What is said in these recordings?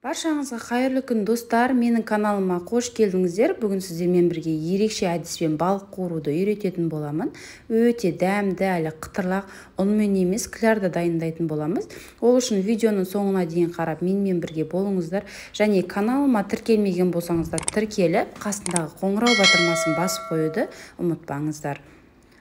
Баршаңызға қайырлы күн достар, менің каналыма қош келдіңіздер. Бүгін сіздермен бірге ерекше әдіспен балық қууруды үйрететін боламын. Өте дәмді, әлі қытырлақ ұнмен емес клярда дайындайтын боламыз. Ол үшін видеоның соңына дейін қарап менімен бірге болыңыздар. Және каналыма тіркелмеген болсаңыздар тіркеліп, қасындағы қоңырау батырмасын басып қоюды ұмытпаңыздар.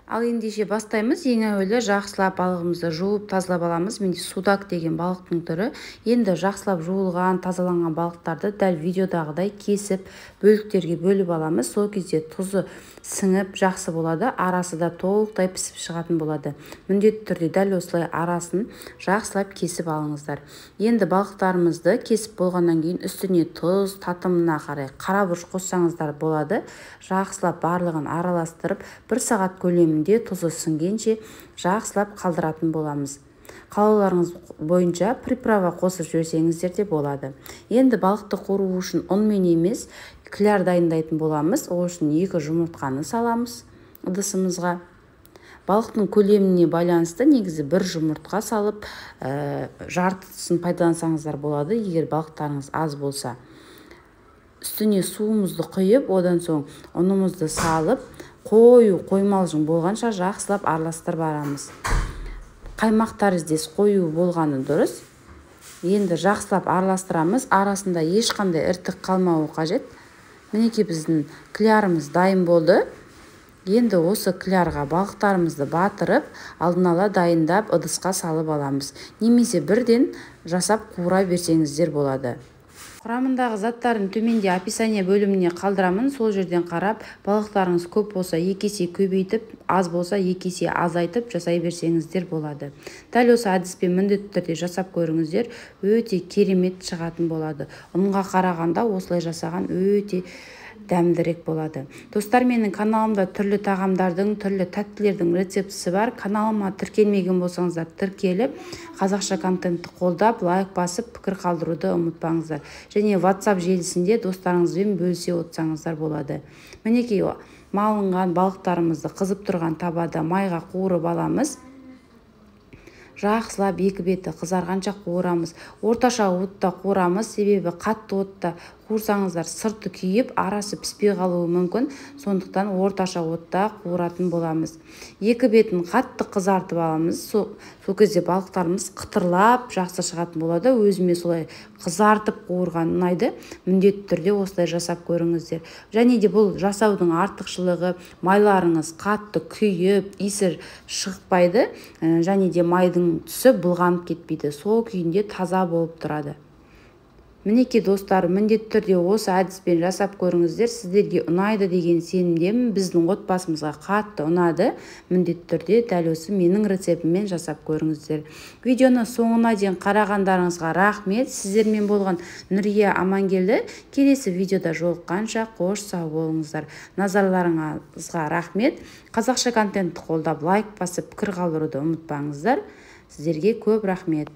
Ал ендеше бастаймыз. Ең әуелі жақсылап балығымызды жуып тазалап аламыз. Менде судак деген балықтың түрі. Енді жақсылап жуылған, тазаланған балықтарды дәл видеодағыдай кесіп, бөліктерге бөліп аламыз. Сол кезде тұзы сіңіп жақсы болады, арасы да толықтай пісіп шығатын болады. Міндетті түрде дәл осылай арасын жақсылап кесіп алыңыздар. Енді балықтарымызды кесіп болғаннан кейін үстіне тұз, татымына қарай қара бұрыш қоссаңыздар болады. Жақсылап барлығын араластырып, 1 сағат көлемінде тұзы сіңгенше жақсылап қалдыратын боламыз. Қалауларыңыз бойынша приправа қосып жіберсеңіздер де болады. Енді балықты қуыру үшін ұнмен емес, кляр дайындайтын боламыз. Ол үшін 2 жұмыртқаны саламыз ыдысымызға. Балықтың көлеміне байланысты негізі 1 жұмыртқа салып, жартысын пайдалансаңыздар болады, егер балықтарыңыз аз болса. Үстіне суымызды құйып, одан соң ұнымызды салып, қоймалжың болғанша жақсылап араластырып барамыз. Қаймақтар іздес қою болғаны дұрыс. Енді жақсылап араластырамыз, арасында ешқандай іртік қалмауы қажет. Мінекей біздің клярымыз дайын болды. Енді осы клярға балықтарымызды батырып, алдын ала дайындап ыдысқа салып аламыз. Немесе бірден жасап қуыра берсеңіздер болады. Құрамындағы заттарын төменде описание бөліміне қалдырамын. Сол жерден қарап, балықтарыңыз көп болса 2 есе көбейтіп, аз болса 2 есе азайтып жасай берсеңіздер болады. Дәл осы әдіспен міндетті түрде жасап көріңіздер, өте керемет шығатын болады. Ұнға қарағанда осылай жасаған өте дәмдірек болады. Достар, менің каналымда түрлі тағамдардың, түрлі тәттілердің рецептісі бар. Каналыма тіркелмеген болсаңыздар тіркеліп, қазақша контентті қолдап, лайк басып, пікір қалдыруды ұмытпаңыздар. Және WhatsApp желісінде достарыңызбен бөлісе отырсаңыздар болады. Мінекей малынған балықтарымызды қызып тұрған табада майға қуырып аламыз. Жақсылап 2 беті қызарғанша қуырамыз. Орташа отта қуырамыз, себебі қатты отта қуырсаңыздар сырты күйіп, арасы піспей қалуы мүмкін. Сондықтан орташа отта қуыратын боламыз. 2 бетін қатты қызартып аламыз. Сол кезде балықтарымыз қытырлап жақсы шығатын болады. Өзіме солай қызартып қуырған ұнайды. Міндетті түрде осылай жасап көріңіздер. Және де бұл жасаудың артықшылығы, майларыңыз қатты күйіп, иісі шықпайды, және де майдың түсі былғанып кетпейді. Сол күйінде таза болып тұрады. Мінекей достар, міндетті түрде осы әдіспен жасап көріңіздер. Сіздерге ұнайды деген сенімдемін. Біздің отбасымызға қатты ұнады. Міндетті түрде дәл осы менің рецептіммен жасап көріңіздер. Видеоны соңына дейін қарағандарыңызға рахмет. Сіздермен болған Нұрия Амангелді. Келесі видеода жолыққанша қош сау болыңыздар. Назарларыңызға рахмет. Қазақша контентті қолдап, лайк басып, пікір қалдыруды ұмытпаңыздар. Сіздерге көп рахмет.